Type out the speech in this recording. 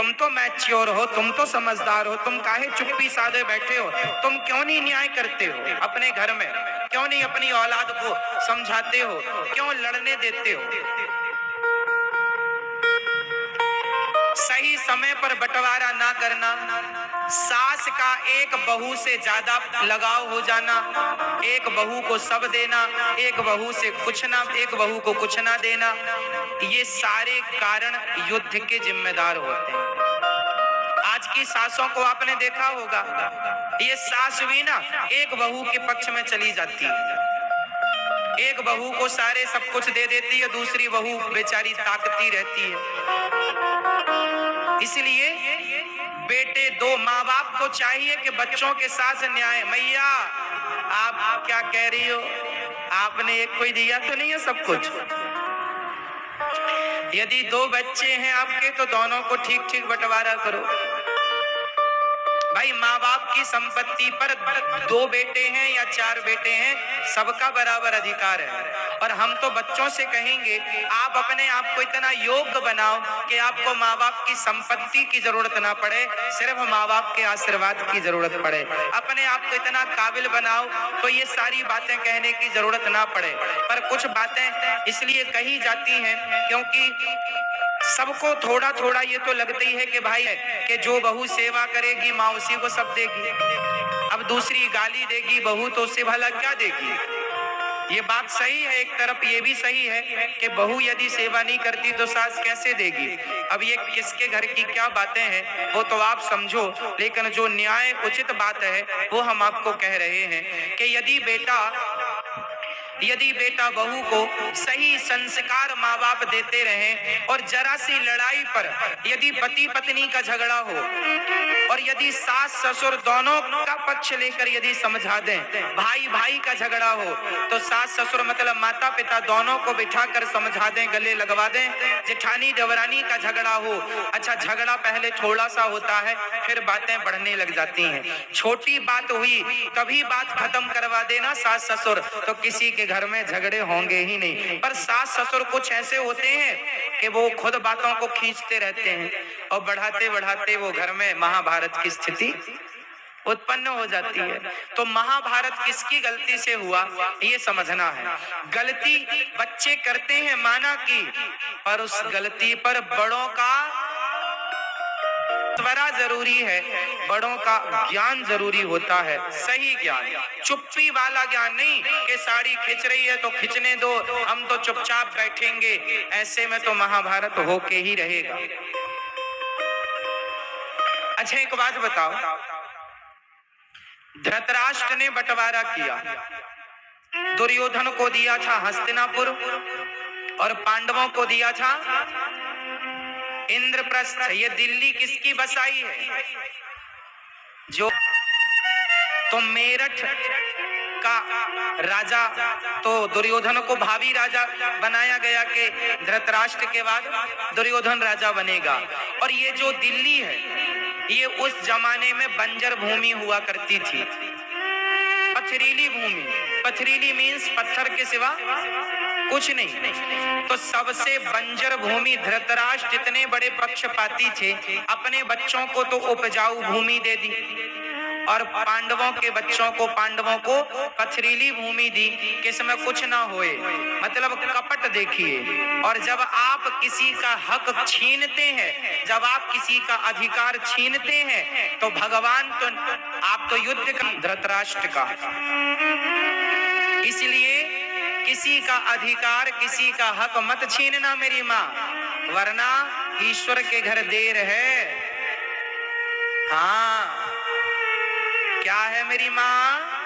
तुम तो मैच्योर हो, तुम तो समझदार हो, तुम काहे चुप्पी साधे बैठे हो? तुम क्यों नहीं न्याय करते हो अपने घर में? क्यों नहीं अपनी औलाद को समझाते हो? क्यों लड़ने देते हो? सही समय पर बंटवारा ना करना, सास का एक बहू से ज्यादा लगाव हो जाना, एक बहू को सब देना, एक बहू से कुछ ना, एक बहू को कुछ ना देना, ये सारे कारण युद्ध के जिम्मेदार होते हैं। आज की सासों को आपने देखा होगा, ये सास भी ना एक बहू के पक्ष में चली जाती है, एक बहू को सारे सब कुछ दे देती है, दूसरी बहू बेचारी ताकती रहती है। इसलिए बेटे, दो माँ बाप को चाहिए कि बच्चों के साथ न्याय। मैया आप क्या कह रही हो? आपने एक कोई दिया तो नहीं है सब कुछ? यदि दो बच्चे हैं आपके तो दोनों को ठीक ठीक बंटवारा करो। भाई, माँ बाप की संपत्ति पर दो बेटे हैं या चार बेटे हैं, सबका बराबर अधिकार है। और हम तो बच्चों से कहेंगे, आप अपने आप को इतना योग्य बनाओ कि आपको माँ बाप की संपत्ति की जरूरत ना पड़े, सिर्फ माँ बाप के आशीर्वाद की जरूरत पड़े। अपने आप को इतना काबिल बनाओ तो ये सारी बातें कहने की जरूरत ना पड़े। पर कुछ बातें इसलिए कही जाती हैं क्योंकि सबको थोड़ा थोड़ा ये तो लगता ही है कि भाई कि जो बहू सेवा करेगी माँ उसी को सब देगी। अब दूसरी गाली देगी बहू तो उससे भला क्या देगी? ये बात सही है, एक तरफ ये भी सही है कि बहू यदि सेवा नहीं करती तो सास कैसे देगी। अब ये किसके घर की क्या बातें हैं वो तो आप समझो, लेकिन जो न्याय उचित बात है वो हम आपको कह रहे हैं कि यदि बेटा बहू को सही संस्कार माँ बाप देते रहें और जरा सी लड़ाई पर यदि पति पत्नी का झगड़ा हो और यदि सास ससुर दोनों का पक्ष लेकर यदि समझा दें, भाई भाई का झगड़ा हो तो सास ससुर मतलब माता पिता दोनों को बिठाकर समझा दें, गले लगवा दें। जेठानी देवरानी का झगड़ा हो, अच्छा झगड़ा पहले थोड़ा सा होता है फिर बातें बढ़ने लग जाती हैं, छोटी बात हुई कभी बात खत्म करवा देना सास ससुर तो किसी के घर में झगड़े होंगे ही नहीं। पर सास ससुर कुछ ऐसे होते हैं कि वो खुद बातों को खींचते रहते हैं और बढ़ाते बढ़ाते वो घर में महाभारत की स्थिति उत्पन्न हो जाती है। तो महाभारत किसकी गलती से हुआ ये समझना है। गलती बच्चे करते हैं माना की, पर उस गलती पर बड़ों का त्वरा जरूरी है, बड़ों का ज्ञान जरूरी होता है, सही ज्ञान, चुप्पी वाला ज्ञान नहीं कि साड़ी खिंच रही है तो खिंचने दो, हम तो चुपचाप बैठेंगे। ऐसे में तो महाभारत होके ही रहेगा। अच्छा एक बात बताओ, धृतराष्ट्र ने बंटवारा किया, दुर्योधन को दिया था हस्तिनापुर और पांडवों को दिया था इंद्रप्रस्थ। ये दिल्ली किसकी बसाई है? जो तो मेरठ का राजा तो दुर्योधन को भावी राजा बनाया गया कि धृतराष्ट्र के बाद दुर्योधन राजा बनेगा। और ये जो दिल्ली है ये उस जमाने में बंजर भूमि हुआ करती थी, पथरीली भूमि। पथरीली मीन्स पत्थर के सिवा कुछ नहीं। तो सबसे बंजर भूमि, धृतराष्ट्र इतने बड़े पक्षपाती थे, अपने बच्चों को तो उपजाऊ भूमि दे दी और पांडवों के बच्चों को, पांडवों को पथरीली भूमि दी कि इसमें कुछ ना होए, मतलब कपट देखिए। और जब आप किसी का हक छीनते हैं, जब आप किसी का अधिकार छीनते हैं तो भगवान तो आप तो युद्ध का धृतराष्ट्र का। इसलिए किसी का अधिकार, किसी का हक मत छीनना मेरी माँ, वरना ईश्वर के घर देर है। हाँ क्या है मेरी माँ?